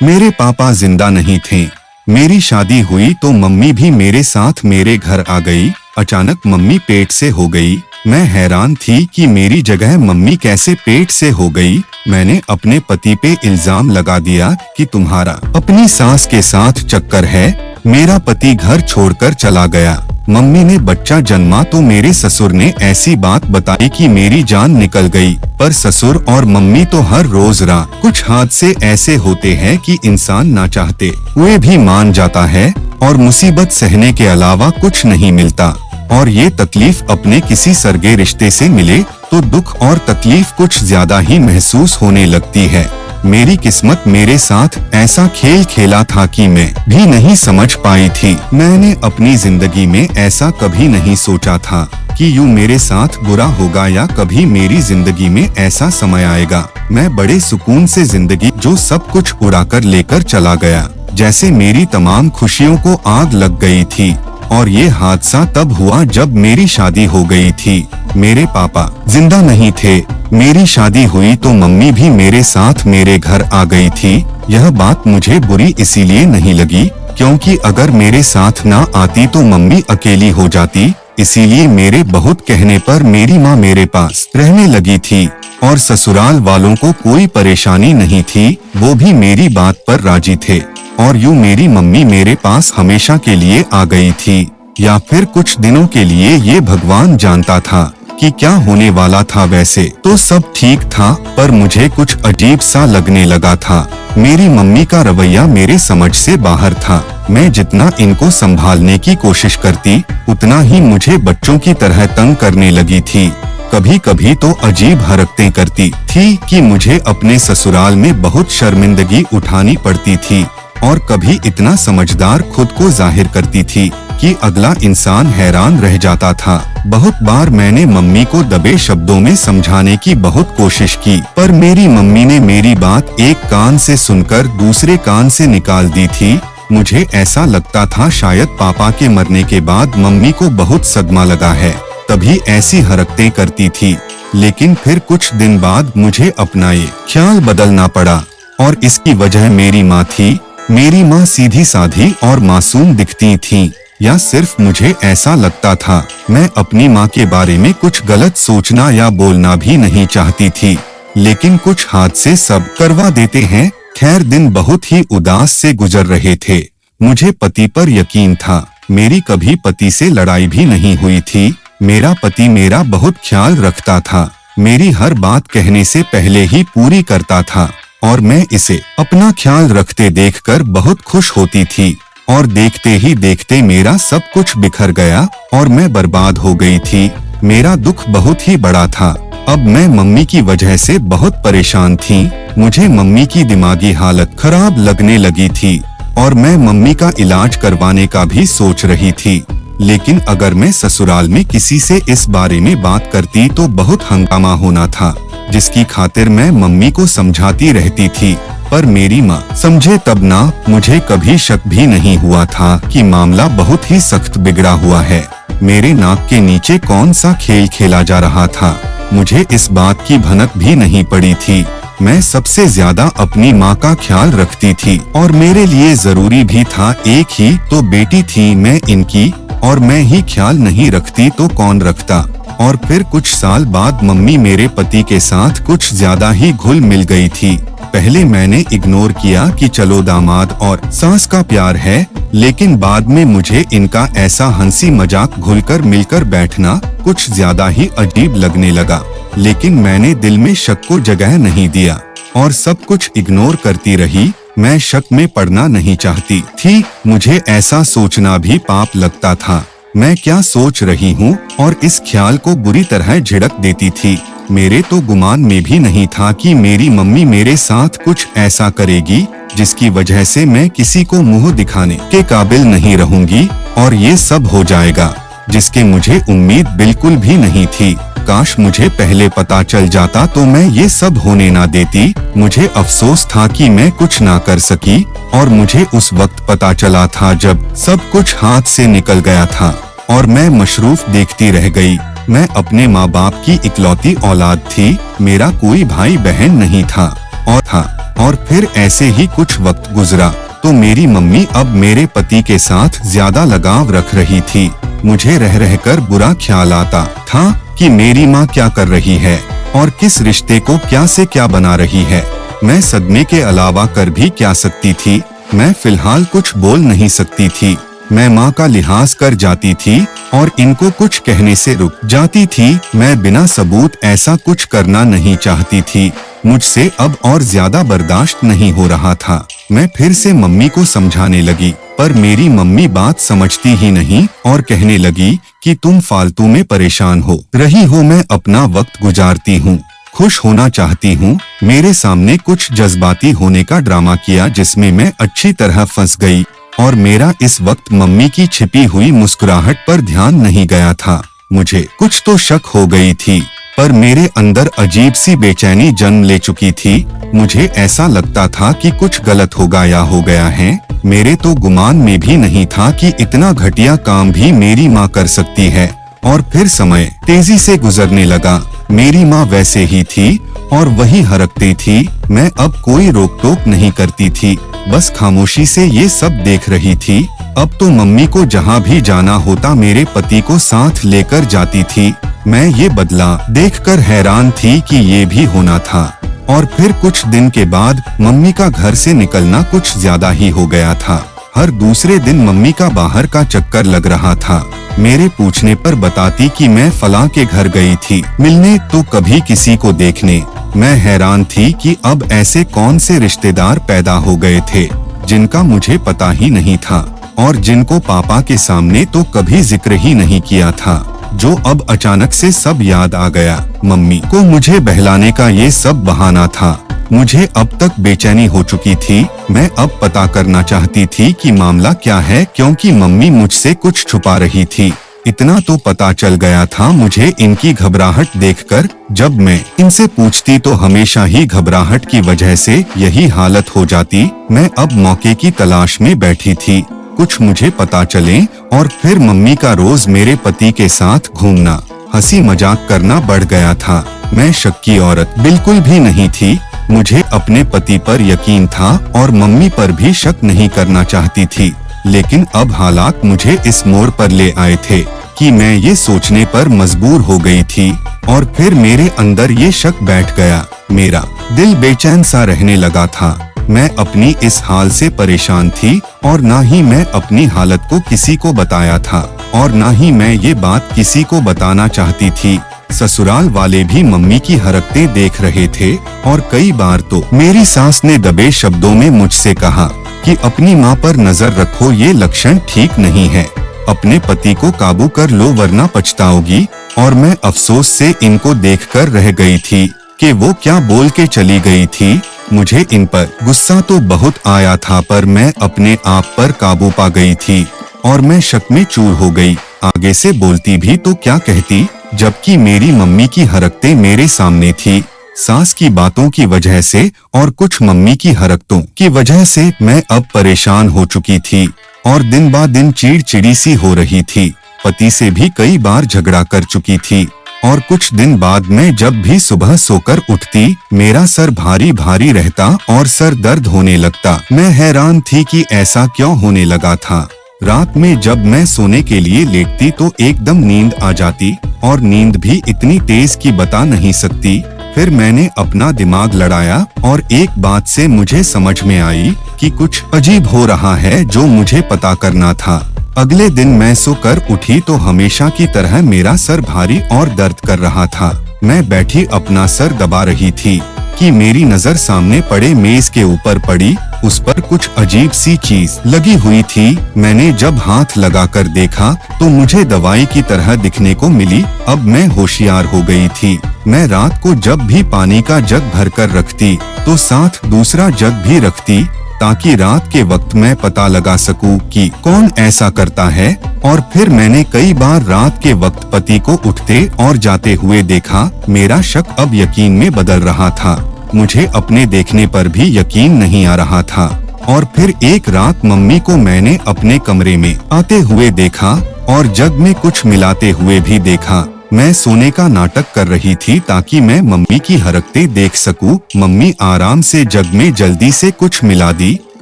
मेरे पापा जिंदा नहीं थे। मेरी शादी हुई तो मम्मी भी मेरे साथ मेरे घर आ गई। अचानक मम्मी पेट से हो गई। मैं हैरान थी कि मेरी जगह मम्मी कैसे पेट से हो गई। मैंने अपने पति पे इल्जाम लगा दिया कि तुम्हारा अपनी सास के साथ चक्कर है। मेरा पति घर छोड़कर चला गया। मम्मी ने बच्चा जन्मा तो मेरे ससुर ने ऐसी बात बताई कि मेरी जान निकल गई। पर ससुर और मम्मी तो हर रोज रात कुछ हादसे ऐसे होते हैं कि इंसान ना चाहते हुए भी मान जाता है और मुसीबत सहने के अलावा कुछ नहीं मिलता। और ये तकलीफ अपने किसी सरगे रिश्ते से मिले तो दुख और तकलीफ कुछ ज्यादा ही महसूस होने लगती है। मेरी किस्मत मेरे साथ ऐसा खेल खेला था कि मैं भी नहीं समझ पाई थी। मैंने अपनी जिंदगी में ऐसा कभी नहीं सोचा था कि यूं मेरे साथ बुरा होगा या कभी मेरी जिंदगी में ऐसा समय आएगा। मैं बड़े सुकून से जिंदगी जो सब कुछ उड़ाकर लेकर चला गया, जैसे मेरी तमाम खुशियों को आग लग गई थी। और ये हादसा तब हुआ जब मेरी शादी हो गई थी। मेरे पापा जिंदा नहीं थे। मेरी शादी हुई तो मम्मी भी मेरे साथ मेरे घर आ गई थी। यह बात मुझे बुरी इसीलिए नहीं लगी क्योंकि अगर मेरे साथ ना आती तो मम्मी अकेली हो जाती। इसीलिए मेरे बहुत कहने पर मेरी माँ मेरे पास रहने लगी थी और ससुराल वालों को कोई परेशानी नहीं थी। वो भी मेरी बात पर राजी थे और यूं मेरी मम्मी मेरे पास हमेशा के लिए आ गई थी या फिर कुछ दिनों के लिए, ये भगवान जानता था कि क्या होने वाला था। वैसे तो सब ठीक था पर मुझे कुछ अजीब सा लगने लगा था। मेरी मम्मी का रवैया मेरे समझ से बाहर था। मैं जितना इनको संभालने की कोशिश करती उतना ही मुझे बच्चों की तरह तंग करने लगी थी। कभी कभी तो अजीब हरकतें करती थी कि मुझे अपने ससुराल में बहुत शर्मिंदगी उठानी पड़ती थी और कभी इतना समझदार खुद को जाहिर करती थी कि अगला इंसान हैरान रह जाता था। बहुत बार मैंने मम्मी को दबे शब्दों में समझाने की बहुत कोशिश की पर मेरी मम्मी ने मेरी बात एक कान से सुनकर दूसरे कान से निकाल दी थी। मुझे ऐसा लगता था शायद पापा के मरने के बाद मम्मी को बहुत सदमा लगा है, तभी ऐसी हरकतें करती थी। लेकिन फिर कुछ दिन बाद मुझे अपना ये ख्याल बदलना पड़ा और इसकी वजह मेरी माँ थी। मेरी माँ सीधी साधी और मासूम दिखती थीं, या सिर्फ मुझे ऐसा लगता था। मैं अपनी माँ के बारे में कुछ गलत सोचना या बोलना भी नहीं चाहती थी, लेकिन कुछ हादसे सब करवा देते हैं। खैर दिन बहुत ही उदास से गुजर रहे थे। मुझे पति पर यकीन था। मेरी कभी पति से लड़ाई भी नहीं हुई थी। मेरा पति मेरा बहुत ख्याल रखता था। मेरी हर बात कहने से पहले ही पूरी करता था और मैं इसे अपना ख्याल रखते देखकर बहुत खुश होती थी। और देखते ही देखते मेरा सब कुछ बिखर गया और मैं बर्बाद हो गई थी। मेरा दुख बहुत ही बड़ा था। अब मैं मम्मी की वजह से बहुत परेशान थी। मुझे मम्मी की दिमागी हालत खराब लगने लगी थी और मैं मम्मी का इलाज करवाने का भी सोच रही थी। लेकिन अगर मैं ससुराल में किसी से इस बारे में बात करती तो बहुत हंगामा होना था, जिसकी खातिर मैं मम्मी को समझाती रहती थी। पर मेरी माँ समझे तब ना। मुझे कभी शक भी नहीं हुआ था कि मामला बहुत ही सख्त बिगड़ा हुआ है। मेरे नाक के नीचे कौन सा खेल खेला जा रहा था, मुझे इस बात की भनक भी नहीं पड़ी थी। मैं सबसे ज्यादा अपनी माँ का ख्याल रखती थी और मेरे लिए जरूरी भी था। एक ही तो बेटी थी मैं इनकी, और मैं ही ख्याल नहीं रखती तो कौन रखता। और फिर कुछ साल बाद मम्मी मेरे पति के साथ कुछ ज्यादा ही घुल मिल गई थी। पहले मैंने इग्नोर किया कि चलो दामाद और सास का प्यार है, लेकिन बाद में मुझे इनका ऐसा हंसी मजाक घुलकर मिलकर बैठना कुछ ज्यादा ही अजीब लगने लगा। लेकिन मैंने दिल में शक को जगह नहीं दिया और सब कुछ इग्नोर करती रही। मैं शक में पड़ना नहीं चाहती थी। मुझे ऐसा सोचना भी पाप लगता था। मैं क्या सोच रही हूँ और इस ख्याल को बुरी तरह झिड़क देती थी। मेरे तो गुमान में भी नहीं था कि मेरी मम्मी मेरे साथ कुछ ऐसा करेगी जिसकी वजह से मैं किसी को मुंह दिखाने के काबिल नहीं रहूंगी और ये सब हो जाएगा, जिसके मुझे उम्मीद बिल्कुल भी नहीं थी। काश मुझे पहले पता चल जाता तो मैं ये सब होने ना देती। मुझे अफसोस था कि मैं कुछ ना कर सकी और मुझे उस वक्त पता चला था जब सब कुछ हाथ से निकल गया था और मैं मशरूफ देखती रह गई। मैं अपने माँ बाप की इकलौती औलाद थी। मेरा कोई भाई बहन नहीं था और फिर ऐसे ही कुछ वक्त गुजरा तो मेरी मम्मी अब मेरे पति के साथ ज्यादा लगाव रख रही थी। मुझे रह रहकर बुरा ख्याल आता था कि मेरी माँ क्या कर रही है और किस रिश्ते को क्या से क्या बना रही है। मैं सदमे के अलावा कर भी क्या सकती थी। मैं फिलहाल कुछ बोल नहीं सकती थी। मैं माँ का लिहाज कर जाती थी और इनको कुछ कहने से रुक जाती थी। मैं बिना सबूत ऐसा कुछ करना नहीं चाहती थी। मुझसे अब और ज्यादा बर्दाश्त नहीं हो रहा था। मैं फिर से मम्मी को समझाने लगी, पर मेरी मम्मी बात समझती ही नहीं और कहने लगी कि तुम फालतू में परेशान हो रही हो, मैं अपना वक्त गुजारती हूँ, खुश होना चाहती हूँ। मेरे सामने कुछ जज्बाती होने का ड्रामा किया जिसमें मैं अच्छी तरह फंस गई और मेरा इस वक्त मम्मी की छिपी हुई मुस्कुराहट पर ध्यान नहीं गया था। मुझे कुछ तो शक हो गई थी, पर मेरे अंदर अजीब सी बेचैनी जन्म ले चुकी थी। मुझे ऐसा लगता था कि कुछ गलत होगा या हो गया है। मेरे तो गुमान में भी नहीं था कि इतना घटिया काम भी मेरी माँ कर सकती है। और फिर समय तेजी से गुजरने लगा। मेरी माँ वैसे ही थी और वही हरकती थी। मैं अब कोई रोक टोक नहीं करती थी, बस खामोशी से ये सब देख रही थी। अब तो मम्मी को जहाँ भी जाना होता मेरे पति को साथ लेकर जाती थी। मैं ये बदला देखकर हैरान थी कि ये भी होना था। और फिर कुछ दिन के बाद मम्मी का घर से निकलना कुछ ज्यादा ही हो गया था। हर दूसरे दिन मम्मी का बाहर का चक्कर लग रहा था। मेरे पूछने पर बताती कि मैं फलां के घर गई थी मिलने, तो कभी किसी को देखने। मैं हैरान थी कि अब ऐसे कौन से रिश्तेदार पैदा हो गए थे जिनका मुझे पता ही नहीं था और जिनको पापा के सामने तो कभी जिक्र ही नहीं किया था, जो अब अचानक से सब याद आ गया। मम्मी को मुझे बहलाने का ये सब बहाना था। मुझे अब तक बेचैनी हो चुकी थी। मैं अब पता करना चाहती थी कि मामला क्या है, क्योंकि मम्मी मुझसे कुछ छुपा रही थी। इतना तो पता चल गया था मुझे इनकी घबराहट देखकर। जब मैं इनसे पूछती तो हमेशा ही घबराहट की वजह से यही हालत हो जाती। मैं अब मौके की तलाश में बैठी थी, कुछ मुझे पता चले। और फिर मम्मी का रोज मेरे पति के साथ घूमना, हंसी मजाक करना बढ़ गया था। मैं शक की औरत बिल्कुल भी नहीं थी। मुझे अपने पति पर यकीन था और मम्मी पर भी शक नहीं करना चाहती थी। लेकिन अब हालात मुझे इस मोड़ पर ले आए थे कि मैं ये सोचने पर मजबूर हो गई थी। और फिर मेरे अंदर ये शक बैठ गया। मेरा दिल बेचैन सा रहने लगा था। मैं अपनी इस हाल से परेशान थी और ना ही मैं अपनी हालत को किसी को बताया था और ना ही मैं ये बात किसी को बताना चाहती थी। ससुराल वाले भी मम्मी की हरकतें देख रहे थे और कई बार तो मेरी सास ने दबे शब्दों में मुझसे कहा कि अपनी माँ पर नजर रखो, ये लक्षण ठीक नहीं है। अपने पति को काबू कर लो वरना पछताओगी। और मैं अफसोस से इनको देखकर रह गई थी कि वो क्या बोल के चली गई थी। मुझे इन पर गुस्सा तो बहुत आया था, पर मैं अपने आप पर काबू पा गई थी और मैं शक में चूर हो गई। आगे से बोलती भी तो क्या कहती, जबकि मेरी मम्मी की हरकतें मेरे सामने थी। सास की बातों की वजह से और कुछ मम्मी की हरकतों की वजह से मैं अब परेशान हो चुकी थी और दिन ब दिन चिड़चिड़ी सी हो रही थी। पति से भी कई बार झगड़ा कर चुकी थी और कुछ दिन बाद मैं जब भी सुबह सोकर उठती मेरा सर भारी भारी रहता और सर दर्द होने लगता। मैं हैरान थी कि ऐसा क्यों होने लगा था। रात में जब मैं सोने के लिए लेटती तो एकदम नींद आ जाती और नींद भी इतनी तेज कि बता नहीं सकती। फिर मैंने अपना दिमाग लड़ाया और एक बात से मुझे समझ में आई कि कुछ अजीब हो रहा है जो मुझे पता करना था। अगले दिन मैं सोकर उठी तो हमेशा की तरह मेरा सर भारी और दर्द कर रहा था। मैं बैठी अपना सर दबा रही थी कि मेरी नजर सामने पड़े मेज के ऊपर पड़ी। उस पर कुछ अजीब सी चीज लगी हुई थी। मैंने जब हाथ लगाकर देखा तो मुझे दवाई की तरह दिखने को मिली। अब मैं होशियार हो गई थी। मैं रात को जब भी पानी का जग भरकर रखती तो साथ दूसरा जग भी रखती, ताकि रात के वक्त मैं पता लगा सकूं कि कौन ऐसा करता है। और फिर मैंने कई बार रात के वक्त पति को उठते और जाते हुए देखा। मेरा शक अब यकीन में बदल रहा था। मुझे अपने देखने पर भी यकीन नहीं आ रहा था। और फिर एक रात मम्मी को मैंने अपने कमरे में आते हुए देखा और जग में कुछ मिलाते हुए भी देखा। मैं सोने का नाटक कर रही थी ताकि मैं मम्मी की हरकतें देख सकूं। मम्मी आराम से जग में जल्दी से कुछ मिला दी।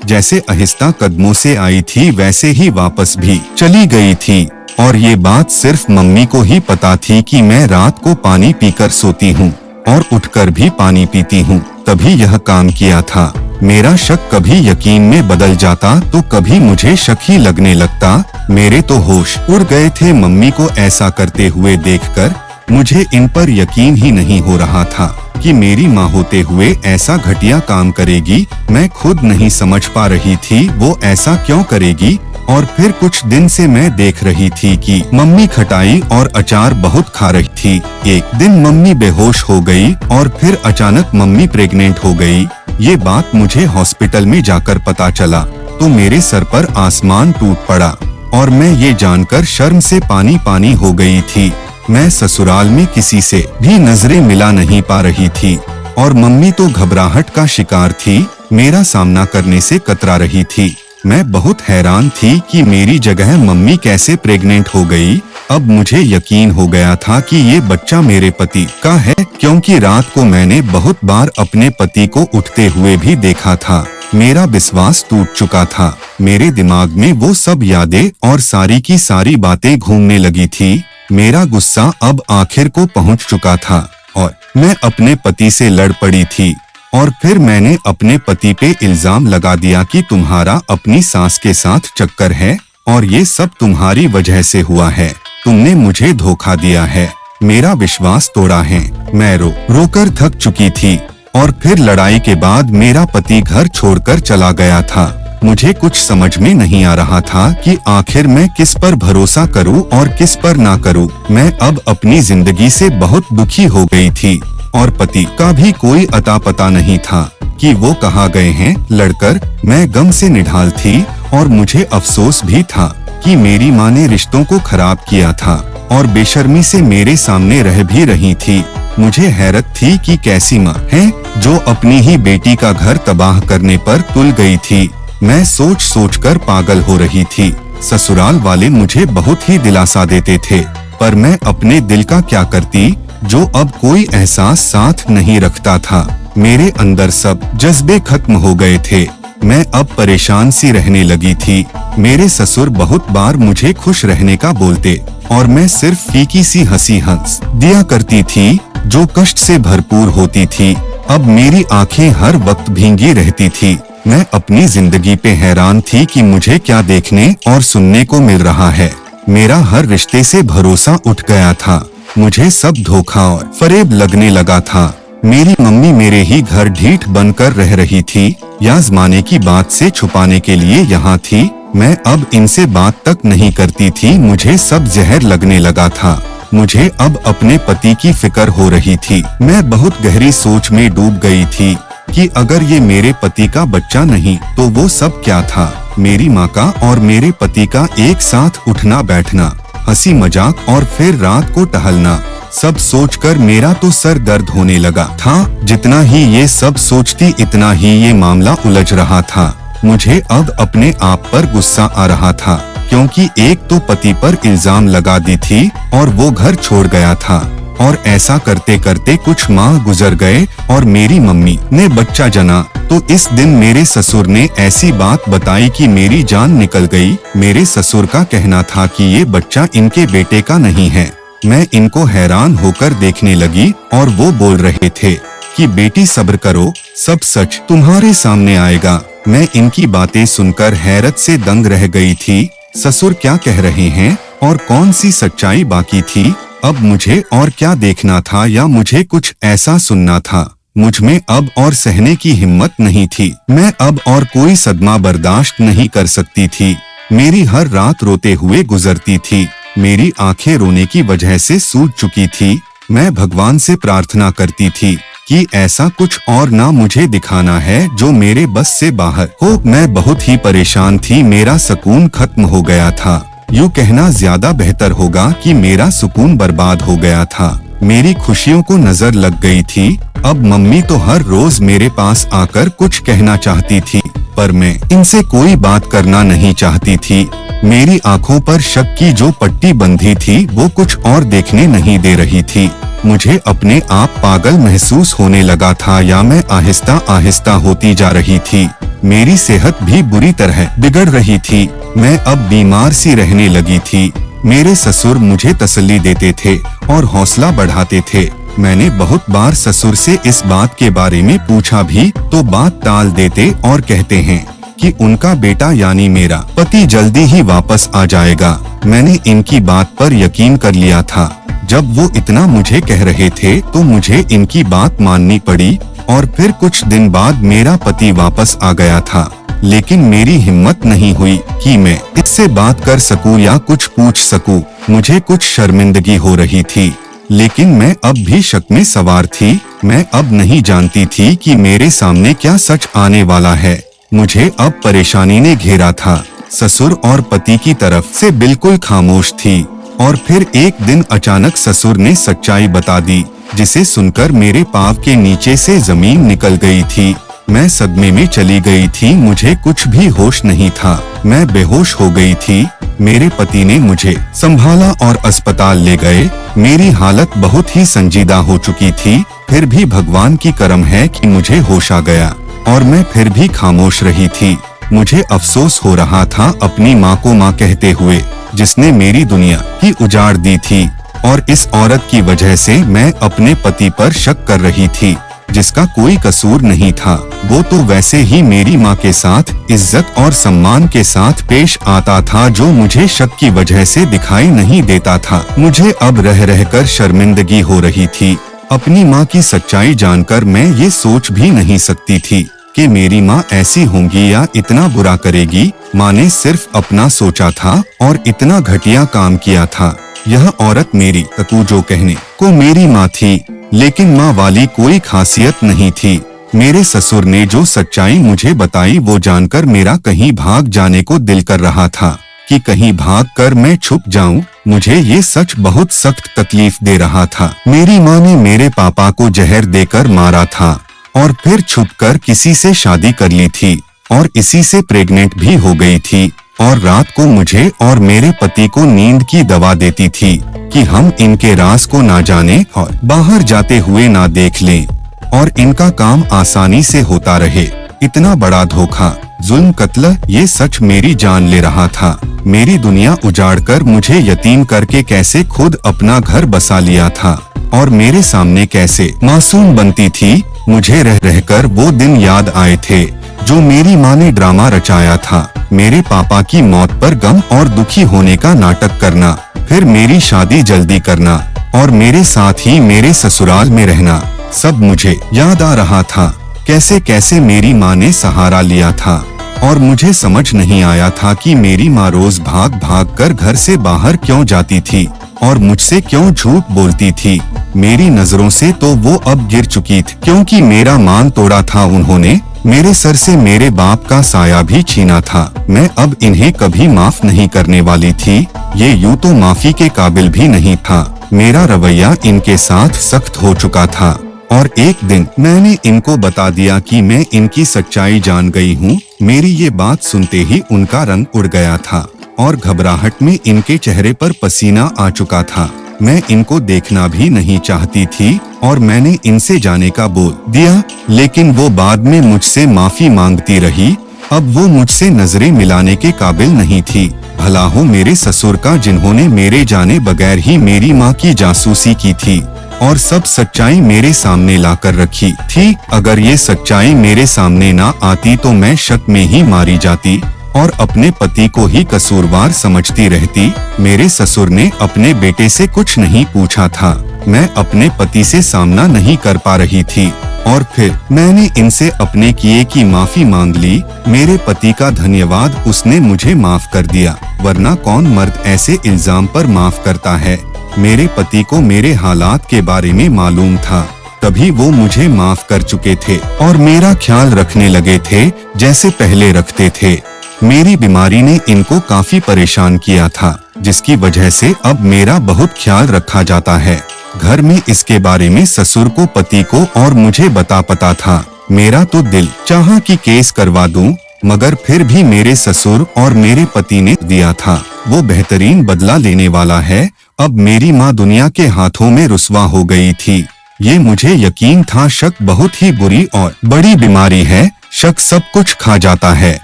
जैसे आहिस्ता कदमों से आई थी वैसे ही वापस भी चली गई थी। और ये बात सिर्फ मम्मी को ही पता थी कि मैं रात को पानी पीकर सोती हूँ और उठकर भी पानी पीती हूँ, तभी यह काम किया था। मेरा शक कभी यकीन में बदल जाता तो कभी मुझे शक ही लगने लगता। मेरे तो होश उड़ गए थे। मम्मी को ऐसा करते हुए देखकर मुझे इन पर यकीन ही नहीं हो रहा था कि मेरी माँ होते हुए ऐसा घटिया काम करेगी। मैं खुद नहीं समझ पा रही थी वो ऐसा क्यों करेगी। और फिर कुछ दिन से मैं देख रही थी कि मम्मी खटाई और अचार बहुत खा रही थी। एक दिन मम्मी बेहोश हो गई और फिर अचानक मम्मी प्रेग्नेंट हो गई। ये बात मुझे हॉस्पिटल में जाकर पता चला तो मेरे सर पर आसमान टूट पड़ा और मैं ये जानकर शर्म से पानी पानी हो गई थी। मैं ससुराल में किसी से भी नजरें मिला नहीं पा रही थी और मम्मी तो घबराहट का शिकार थी, मेरा सामना करने से कतरा रही थी। मैं बहुत हैरान थी कि मेरी जगह मम्मी कैसे प्रेग्नेंट हो गई। अब मुझे यकीन हो गया था कि ये बच्चा मेरे पति का है, क्योंकि रात को मैंने बहुत बार अपने पति को उठते हुए भी देखा था। मेरा विश्वास टूट चुका था। मेरे दिमाग में वो सब यादें और सारी की सारी बातें घूमने लगी थी। मेरा गुस्सा अब आखिर को पहुंच चुका था और मैं अपने पति से लड़ पड़ी थी। और फिर मैंने अपने पति पे इल्जाम लगा दिया कि तुम्हारा अपनी सास के साथ चक्कर है और ये सब तुम्हारी वजह से हुआ है। तुमने मुझे धोखा दिया है, मेरा विश्वास तोड़ा है। मैं रोकर थक चुकी थी और फिर लड़ाई के बाद मेरा पति घर छोड़कर चला गया था। मुझे कुछ समझ में नहीं आ रहा था कि आखिर मैं किस पर भरोसा करूं और किस पर ना करूं। मैं अब अपनी जिंदगी से बहुत दुखी हो गई थी और पति का भी कोई अता पता नहीं था कि वो कहाँ गए हैं। लड़कर मैं गम से निढाल थी और मुझे अफसोस भी था कि मेरी माँ ने रिश्तों को खराब किया था और बेशर्मी से मेरे सामने रह भी रही थी। मुझे हैरत थी कि कैसी माँ है जो अपनी ही बेटी का घर तबाह करने पर तुल गई थी। मैं सोच सोच कर पागल हो रही थी। ससुराल वाले मुझे बहुत ही दिलासा देते थे, पर मैं अपने दिल का क्या करती जो अब कोई एहसास साथ नहीं रखता था। मेरे अंदर सब जज्बे खत्म हो गए थे। मैं अब परेशान सी रहने लगी थी। मेरे ससुर बहुत बार मुझे खुश रहने का बोलते और मैं सिर्फ फीकी सी हंसी हंस दिया करती थी जो कष्ट से भरपूर होती थी। अब मेरी आंखें हर वक्त भींगी रहती थी। मैं अपनी जिंदगी पे हैरान थी कि मुझे क्या देखने और सुनने को मिल रहा है। मेरा हर रिश्ते से भरोसा उठ गया था। मुझे सब धोखा और फरेब लगने लगा था। मेरी मम्मी मेरे ही घर ढीठ बनकर रह रही थी या ज़माने की बात से छुपाने के लिए यहाँ थी। मैं अब इनसे बात तक नहीं करती थी। मुझे सब जहर लगने लगा था। मुझे अब अपने पति की फिक्र हो रही थी। मैं बहुत गहरी सोच में डूब गई थी कि अगर ये मेरे पति का बच्चा नहीं तो वो सब क्या था। मेरी माँ का और मेरे पति का एक साथ उठना बैठना, हंसी मजाक और फिर रात को टहलना, सब सोचकर मेरा तो सर दर्द होने लगा था। जितना ही ये सब सोचती इतना ही ये मामला उलझ रहा था। मुझे अब अपने आप पर गुस्सा आ रहा था, क्योंकि एक तो पति पर इल्जाम लगा दी थी और वो घर छोड़ गया था, और ऐसा करते करते कुछ माह गुजर गए और मेरी मम्मी ने बच्चा जना तो इस दिन मेरे ससुर ने ऐसी बात बताई कि मेरी जान निकल गई। मेरे ससुर का कहना था कि ये बच्चा इनके बेटे का नहीं है। मैं इनको हैरान होकर देखने लगी और वो बोल रहे थे कि बेटी सब्र करो, सब सच तुम्हारे सामने आएगा। मैं इनकी बातें सुनकर हैरत से दंग रह गई थी। ससुर क्या कह रहे हैं और कौन सी सच्चाई बाकी थी। अब मुझे और क्या देखना था या मुझे कुछ ऐसा सुनना था। मुझ में अब और सहने की हिम्मत नहीं थी। मैं अब और कोई सदमा बर्दाश्त नहीं कर सकती थी। मेरी हर रात रोते हुए गुजरती थी। मेरी आंखें रोने की वजह से सूज चुकी थी। मैं भगवान से प्रार्थना करती थी कि ऐसा कुछ और ना मुझे दिखाना है जो मेरे बस से बाहर हो। मैं बहुत ही परेशान थी। मेरा सुकून खत्म हो गया था। यूँ कहना ज्यादा बेहतर होगा कि मेरा सुकून बर्बाद हो गया था। मेरी खुशियों को नजर लग गई थी। अब मम्मी तो हर रोज मेरे पास आकर कुछ कहना चाहती थी, पर मैं इनसे कोई बात करना नहीं चाहती थी। मेरी आंखों पर शक की जो पट्टी बंधी थी वो कुछ और देखने नहीं दे रही थी। मुझे अपने आप पागल महसूस होने लगा था या मैं आहिस्ता आहिस्ता होती जा रही थी। मेरी सेहत भी बुरी तरह बिगड़ रही थी। मैं अब बीमार सी रहने लगी थी। मेरे ससुर मुझे तसल्ली देते थे और हौसला बढ़ाते थे। मैंने बहुत बार ससुर से इस बात के बारे में पूछा भी तो बात टाल देते और कहते हैं कि उनका बेटा यानी मेरा पति जल्दी ही वापस आ जाएगा। मैंने इनकी बात पर यकीन कर लिया था। जब वो इतना मुझे कह रहे थे तो मुझे इनकी बात माननी पड़ी और फिर कुछ दिन बाद मेरा पति वापस आ गया था। लेकिन मेरी हिम्मत नहीं हुई कि मैं इससे बात कर सकूं या कुछ पूछ सकूं। मुझे कुछ शर्मिंदगी हो रही थी, लेकिन मैं अब भी शक में सवार थी। मैं अब नहीं जानती थी कि मेरे सामने क्या सच आने वाला है। मुझे अब परेशानी ने घेरा था। ससुर और पति की तरफ से बिल्कुल खामोश थी और फिर एक दिन अचानक ससुर ने सच्चाई बता दी, जिसे सुनकर मेरे पाँव के नीचे से जमीन निकल गई थी। मैं सदमे में चली गई थी। मुझे कुछ भी होश नहीं था। मैं बेहोश हो गई थी। मेरे पति ने मुझे संभाला और अस्पताल ले गए। मेरी हालत बहुत ही संजीदा हो चुकी थी। फिर भी भगवान की करम है कि मुझे होश आ गया और मैं फिर भी खामोश रही थी। मुझे अफसोस हो रहा था अपनी माँ को माँ कहते हुए, जिसने मेरी दुनिया ही उजाड़ दी थी। और इस औरत की वजह से मैं अपने पति पर शक कर रही थी, जिसका कोई कसूर नहीं था। वो तो वैसे ही मेरी माँ के साथ इज्जत और सम्मान के साथ पेश आता था, जो मुझे शक की वजह से दिखाई नहीं देता था। मुझे अब रह रहकर शर्मिंदगी हो रही थी। अपनी माँ की सच्चाई जानकर मैं ये सोच भी नहीं सकती थी कि मेरी माँ ऐसी होंगी या इतना बुरा करेगी। माँ ने सिर्फ अपना सोचा था और इतना घटिया काम किया था। यह औरत मेरी तू जो कहने को मेरी माँ थी, लेकिन माँ वाली कोई खासियत नहीं थी। मेरे ससुर ने जो सच्चाई मुझे बताई वो जानकर मेरा कहीं भाग जाने को दिल कर रहा था कि कहीं भागकर मैं छुप जाऊं। मुझे ये सच बहुत सख्त तकलीफ दे रहा था। मेरी माँ ने मेरे पापा को जहर देकर मारा था और फिर छुपकर किसी से शादी कर ली थी और इसी से प्रेग्नेंट भी हो गई थी। और रात को मुझे और मेरे पति को नींद की दवा देती थी कि हम इनके राज को ना जाने और बाहर जाते हुए ना देख लें और इनका काम आसानी से होता रहे। इतना बड़ा धोखा, जुल्म, कत्ल, ये सच मेरी जान ले रहा था। मेरी दुनिया उजाड़कर मुझे यतीम करके कैसे खुद अपना घर बसा लिया था और मेरे सामने कैसे मासूम बनती थी। मुझे रह रहकर वो दिन याद आए थे जो मेरी माँ ने ड्रामा रचाया था। मेरे पापा की मौत पर गम और दुखी होने का नाटक करना, फिर मेरी शादी जल्दी करना और मेरे साथ ही मेरे ससुराल में रहना, सब मुझे याद आ रहा था। कैसे कैसे मेरी माँ ने सहारा लिया था और मुझे समझ नहीं आया था कि मेरी माँ रोज भाग भाग कर घर से बाहर क्यों जाती थी और मुझसे क्यों झूठ बोलती थी। मेरी नजरों से तो वो अब गिर चुकी थी, क्योंकि मेरा मान तोड़ा था उन्होंने। मेरे सर से मेरे बाप का साया भी छीना था। मैं अब इन्हें कभी माफ नहीं करने वाली थी। ये यूं तो माफी के काबिल भी नहीं था। मेरा रवैया इनके साथ सख्त हो चुका था और एक दिन मैंने इनको बता दिया कि मैं इनकी सच्चाई जान गई हूँ। मेरी ये बात सुनते ही उनका रंग उड़ गया था और घबराहट में इनके चेहरे पर पसीना आ चुका था। मैं इनको देखना भी नहीं चाहती थी और मैंने इनसे जाने का बोल दिया, लेकिन वो बाद में मुझसे माफी मांगती रही। अब वो मुझसे नजरें मिलाने के काबिल नहीं थी। भला हो मेरे ससुर का, जिन्होंने मेरे जाने बगैर ही मेरी माँ की जासूसी की थी और सब सच्चाई मेरे सामने लाकर रखी थी। अगर ये सच्चाई मेरे सामने ना आती तो मैं शक में ही मारी जाती और अपने पति को ही कसूरवार समझती रहती। मेरे ससुर ने अपने बेटे से कुछ नहीं पूछा था। मैं अपने पति से सामना नहीं कर पा रही थी और फिर मैंने इनसे अपने किए की माफी मांग ली। मेरे पति का धन्यवाद, उसने मुझे माफ कर दिया, वरना कौन मर्द ऐसे इल्जाम पर माफ करता है। मेरे पति को मेरे हालात के बारे में मालूम था, तभी वो मुझे माफ कर चुके थे और मेरा ख्याल रखने लगे थे जैसे पहले रखते थे। मेरी बीमारी ने इनको काफी परेशान किया था, जिसकी वजह से अब मेरा बहुत ख्याल रखा जाता है। घर में इसके बारे में ससुर को, पति को और मुझे पता था। मेरा तो दिल चाहा कि केस करवा दूं, मगर फिर भी मेरे ससुर और मेरे पति ने दिया था, वो बेहतरीन बदला लेने वाला है। अब मेरी माँ दुनिया के हाथों में रुस्वा हो गई थी। ये मुझे यकीन था। शक बहुत ही बुरी और बड़ी बीमारी है। शक सब कुछ खा जाता है।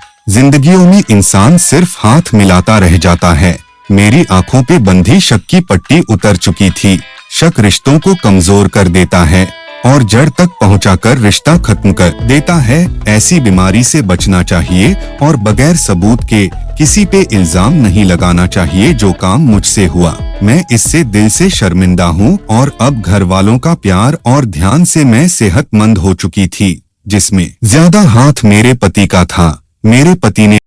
जिंदगियों में इंसान सिर्फ हाथ मिलाता रह जाता है। मेरी आंखों पे बंधी शक की पट्टी उतर चुकी थी। शक रिश्तों को कमजोर कर देता है और जड़ तक पहुंचाकर रिश्ता खत्म कर देता है। ऐसी बीमारी से बचना चाहिए और बगैर सबूत के किसी पे इल्जाम नहीं लगाना चाहिए। जो काम मुझसे हुआ, मैं इससे दिल से शर्मिंदा हूँ और अब घर वालों का प्यार और ध्यान से मैं सेहतमंद हो चुकी थी, जिसमें ज्यादा हाथ मेरे पति का था। मेरे पति ने